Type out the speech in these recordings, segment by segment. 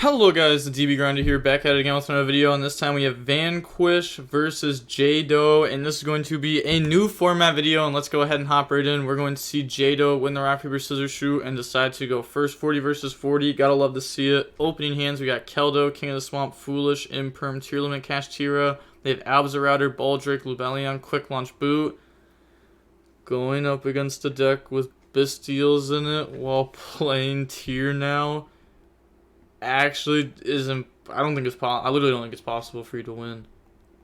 Hello guys, the DB Grinder here, back at it again with another video, and this time we have Vanquish versus YuGiOh, and this is going to be a new format video, and let's go ahead and hop right in. We're going to see YuGiOh win the rock, paper, scissors, shoot, and decide to go first 40 versus 40. Gotta love to see it. Opening hands, we got Keldo, King of the Swamp, Foolish, Imperm, Tearlament, Kashtira. They have Abzarrouter, Baldrick, Lubellion, Quick Launch Boot. Going up against a deck with Bystials in it while playing Tier now. Actually isn't. I don't think it's possible. I literally don't think it's possible for you to win.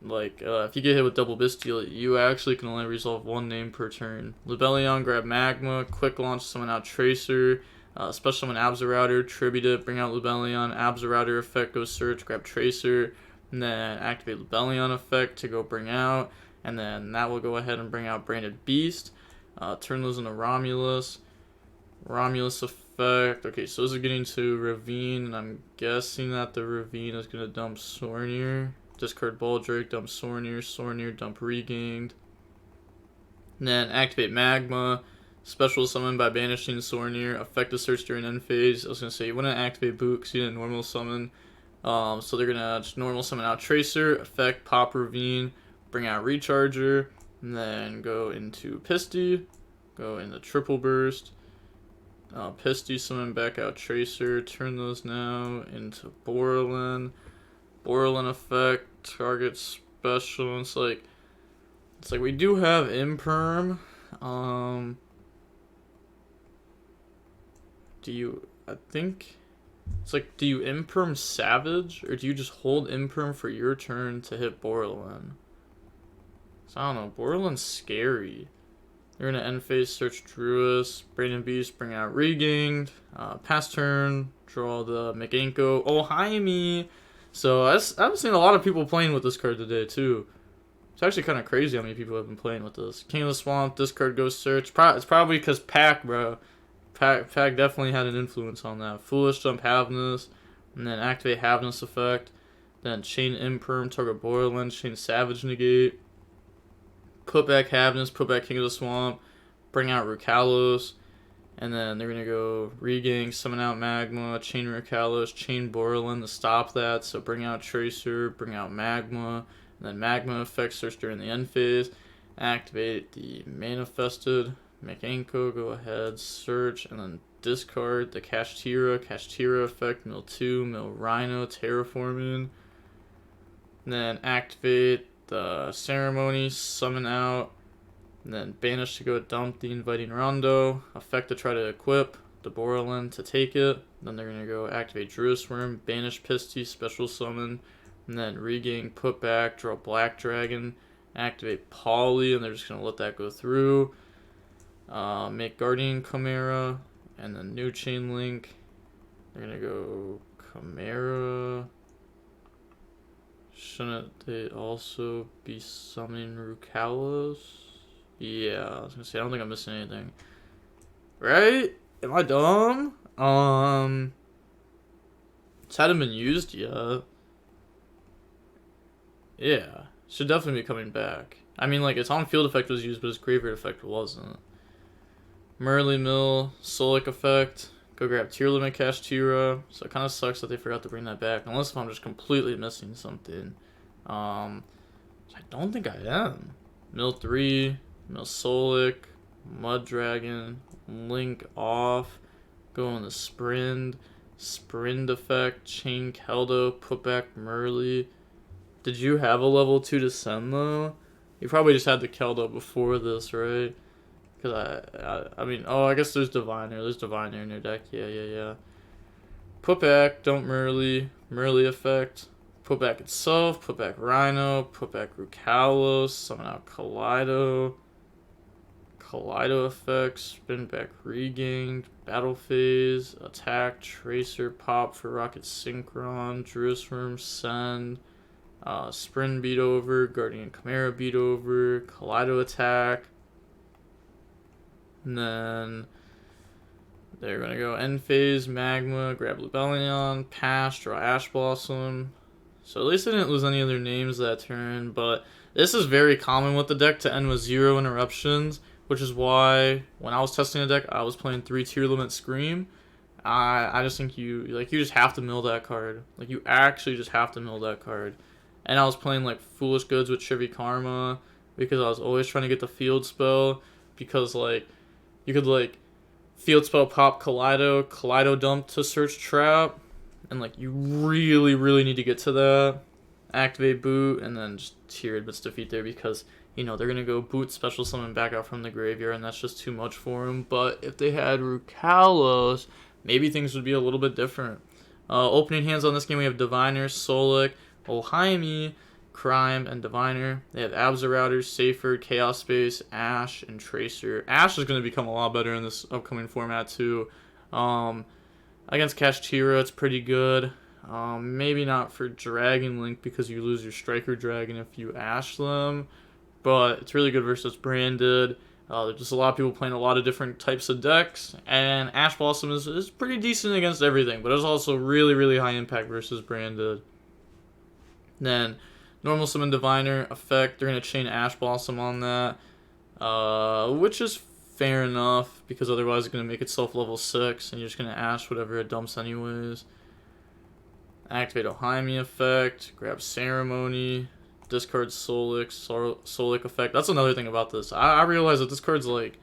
Like, if you get hit with double Bystial, you actually can only resolve one name per turn. Lubellion, grab Magma, quick launch, summon out Tracer, special summon Abzarrouter, tribute it, bring out Lubellion, Abzarrouter effect, go search, grab Tracer, and then activate Lubellion effect to go bring out, and then that will go ahead and bring out Branded Beast. Turn those into Romulus effect. Okay, so this is getting to Ravine, and I'm guessing that the Ravine is going to dump Sornier. Discard Baldrick, dump Sornier, dump Regained. And then activate Magma. Special summon by banishing Sornier. Effect a search during end phase. I was going to say, you wouldn't activate Boot because you didn't normal summon. So they're going to just normal summon out Tracer. Effect, pop Ravine. Bring out Recharger. And then go into Pisty. Go into Triple Burst. Pisty, summon back out Tracer, turn those now into Borlin. Borlin effect, target special. It's like we do have Imperm. I think it's like, do you Imperm Savage, or do you just hold Imperm for your turn to hit Borlin? So I don't know, Borlin's scary. You're going to end phase, search Druis, Branded Beast, bring out Regained, pass turn, draw the Meganko, oh hi me. So I've seen a lot of people playing with this card today too. It's actually kind of crazy how many people have been playing with this. King of the Swamp, discard, go search. It's probably because Pack, bro. Pack definitely had an influence on that. Foolish, jump Havness, and then activate Havness effect. Then chain Imperm, target Borlin, chain Savage negate. Put back Havness, put back King of the Swamp, bring out Rukalos, and then they're going to go Regain, summon out Magma, chain Rukalos, chain Borlin to stop that, so bring out Tracer, bring out Magma, and then Magma effect search during the end phase, activate the Manifested, Meganko, go ahead, search, and then discard the Kashtira effect, mill 2, mill Rhino, Terraforming, and then activate the Ceremony, summon out, and then banish to go dump the Inviting Rondo, effect to try to equip the Borlin to take it, then they're going to go activate Druis Worm, banish Pisty, special summon, and then regain, put back, draw Black Dragon, activate Poly, and they're just going to let that go through, make Guardian Chimera, and then new Chain Link, they're going to go Chimera. Shouldn't they also be summoning Rukalos? Yeah, I was gonna say, I don't think I'm missing anything. Right? Am I dumb? It hadn't been used yet. Yeah, should definitely be coming back. I mean, like, its on-field effect was used, but its graveyard effect wasn't. Merly Mill, Solic effect. Go grab Tearlament, Kashtira. So it kind of sucks that they forgot to bring that back. Unless if I'm just completely missing something. I don't think I am. Mill 3, Mill Solic, Mud Dragon, Link off. Go in the Sprint. Sprint effect, Chain Keldo, put back Merly. Did you have a level 2 to send though? You probably just had the Keldo before this, right? Because I mean, oh, I guess there's Diviner. There's Diviner in your deck. Yeah. Put back, don't Merly effect. Put back itself, put back Rhino, put back Rukalos, summon out Kaleido effect, spin back Regained, battle phase, attack, Tracer, pop for Rocket Synchron, Druis Worm, send, Sprint beat over, Guardian Chimera beat over, Kaleido attack. And then they're going to go end phase, Magma, grab Lubellion, pass, draw Ash Blossom. So at least I didn't lose any other names that turn, but this is very common with the deck to end with 0 interruptions, which is why when I was testing the deck, I was playing 3 Tearlament Scream. I just think you just have to mill that card. Like you actually just have to mill that card. And I was playing like Foolish Goods with Trivy Karma because I was always trying to get the field spell because like you could like field spell pop Kaleido dump to search trap, and like you really need to get to that. Activate boot and then just tier Admits Defeat there because they're gonna go boot special summon back out from the graveyard and that's just too much for them. But if they had Rukalos, maybe things would be a little bit different. Opening hands on this game we have Diviner, Solic, Ohaimi, Crime, and Diviner. They have Abzorrouter, Safer, Chaos Space, Ash, and Tracer. Ash is going to become a lot better in this upcoming format too. Against Kashtira, it's pretty good. Maybe not for Dragon Link because you lose your Striker Dragon if you Ash them. But it's really good versus Branded. There's just a lot of people playing a lot of different types of decks. And Ash Blossom is pretty decent against everything. But it's also really high impact versus Branded. Then normal summon Diviner effect. They're going to chain Ash Blossom on that. Which is fair enough. Because otherwise it's going to make itself level 6. And you're just going to Ash whatever it dumps anyways. Activate Ohaimi effect. Grab Ceremony. Discard Solic effect. That's another thing about this. I realize that this card's like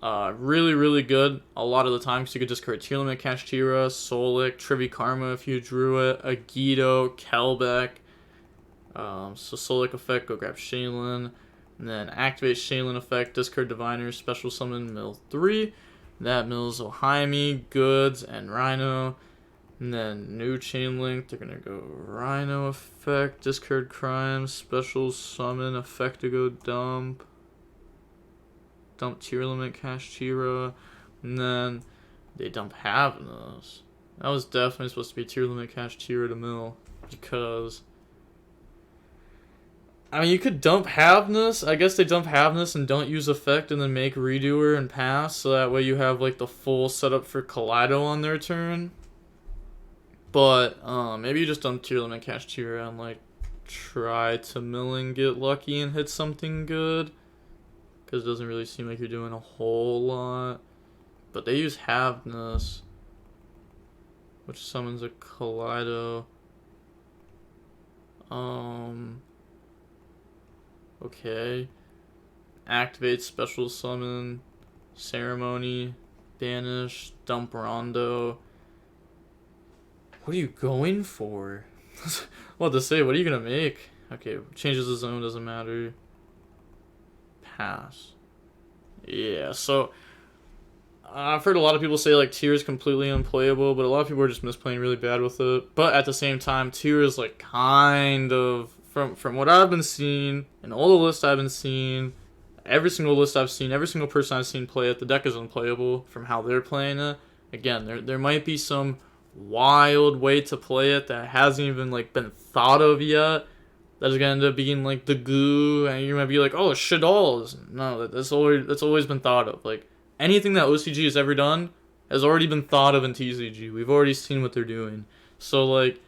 really good a lot of the time because you could discard Tearlament, Kashtira, Solic, Trivy Karma if you drew it, a YuGiOh, Kelbeck. So Solic effect, go grab Shaylin. And then activate Shaylin effect, discard Diviner, special summon, mill 3. That mills Ohaimi, Goods, and Rhino. And then new chain link, they're gonna go Rhino effect, discard Crime, special summon, effect to go dump Tearlament, Kashtira, and then they dump Havnus. That was definitely supposed to be Tearlament, Kashtira to mill, because I mean you could dump Havnus. I guess they dump Havnus and don't use effect and then make Redoer and pass, so that way you have like the full setup for Kaleido on their turn. But maybe you just dump Tearlament, Kashtira and like try to mill and get lucky and hit something good. Because it doesn't really seem like you're doing a whole lot. But they use Havnus, which summons a Kaleido. Okay. Activate special summon, Ceremony, banish, dump Rondo. What are you going for? What to say? What are you gonna make? Okay, changes the zone, doesn't matter. Pass. Yeah, so I've heard a lot of people say like Tier is completely unplayable, but a lot of people are just misplaying really bad with it. But at the same time, Tier is like kind of from what I've been seeing and all the lists I've been seeing, every single list I've seen, every single person I've seen play it, the deck is unplayable from how they're playing it. Again, there might be some wild way to play it that hasn't even like been thought of yet, that is gonna end up being like the goo, and you're gonna be like, oh, Shaddolls. No, that's always been thought of. Like anything that OCG has ever done has already been thought of in TCG. We've already seen what they're doing. So like,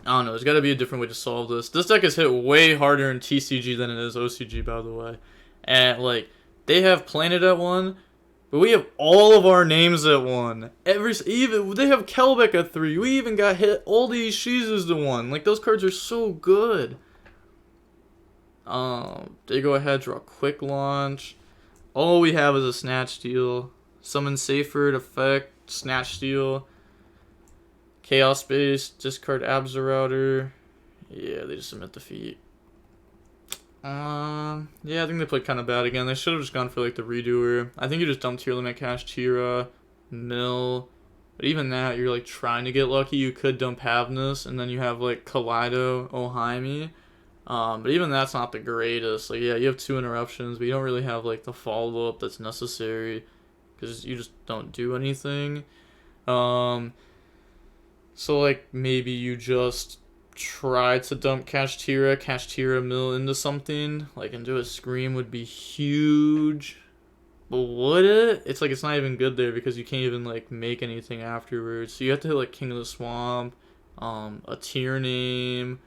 I don't know, there's got to be a different way to solve this. This deck is hit way harder in TCG than it is OCG, by the way. And like, they have Planet at 1. But we have all of our names at 1. Even they have Kelbeck at 3. We even got hit all these Shizus to 1. Like those cards are so good. They go ahead, draw quick launch. All we have is a Snatch Steal. Summon Safer effect, Snatch Steal. Chaos Space, discard Abzorrouter. Yeah, they just submit defeat. Yeah, I think they played kind of bad again. They should have just gone for like the Redoer. I think you just dump Tearlament, Kashtira, mill. But even that, you're like trying to get lucky. You could dump Havnus, and then you have like Kaleido, Ohaimi. But even that's not the greatest. Like, yeah, you have 2 interruptions, but you don't really have like the follow up that's necessary because you just don't do anything. So like maybe you just try to dump Kashtira mill into something, like into a Scream would be huge. But would it? It's like it's not even good there because you can't even like make anything afterwards. So you have to hit like King of the Swamp, a tier name,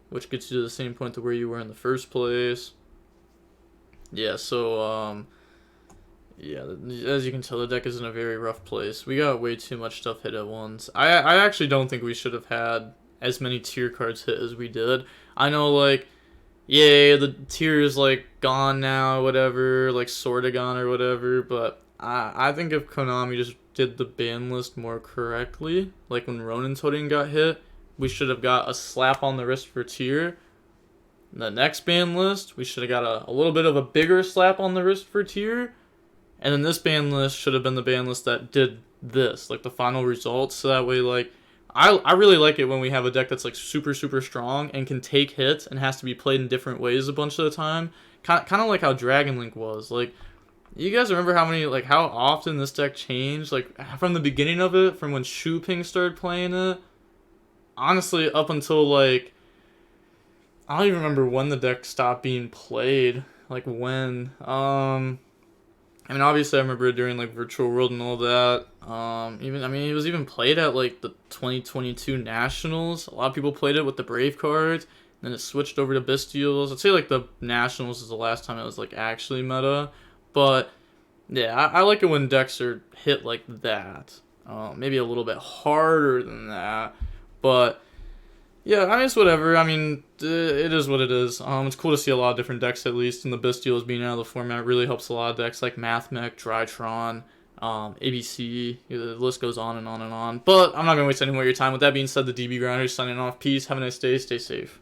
which gets you to the same point to where you were in the first place. Yeah, so Yeah, as you can tell, the deck is in a very rough place. We got way too much stuff hit at once. I actually don't think we should have had as many tier cards hit as we did. I know, like, yeah, the tier is, like, gone now, whatever, like, sorta gone or whatever, but I think if Konami just did the ban list more correctly, like when Ronin Totem got hit, we should have got a slap on the wrist for tier. The next ban list, we should have got a little bit of a bigger slap on the wrist for tier. And then this ban list should have been the ban list that did this, like the final results. So that way, like, I really like it when we have a deck that's like super, super strong and can take hits and has to be played in different ways a bunch of the time. Kind of like how Dragon Link was. Like, you guys remember how often this deck changed? Like, from the beginning of it, from when Shu Ping started playing it, honestly, up until, like, I don't even remember when the deck stopped being played. Like, when. I mean, obviously, I remember during, like, Virtual World and all that. It was even played at, like, the 2022 Nationals. A lot of people played it with the Brave cards. Then it switched over to Bestials. I'd say, like, the Nationals is the last time it was, like, actually meta. But, yeah, I like it when decks are hit like that. Maybe a little bit harder than that. But, yeah, I mean, it's whatever. I mean, it is what it is. It's cool to see a lot of different decks, at least, and the Bestials being out of the format really helps a lot of decks like Mathmech, Drytron, ABC. The list goes on and on and on. But I'm not going to waste any more of your time. With that being said, the DB Grinders signing off. Peace. Have a nice day. Stay safe.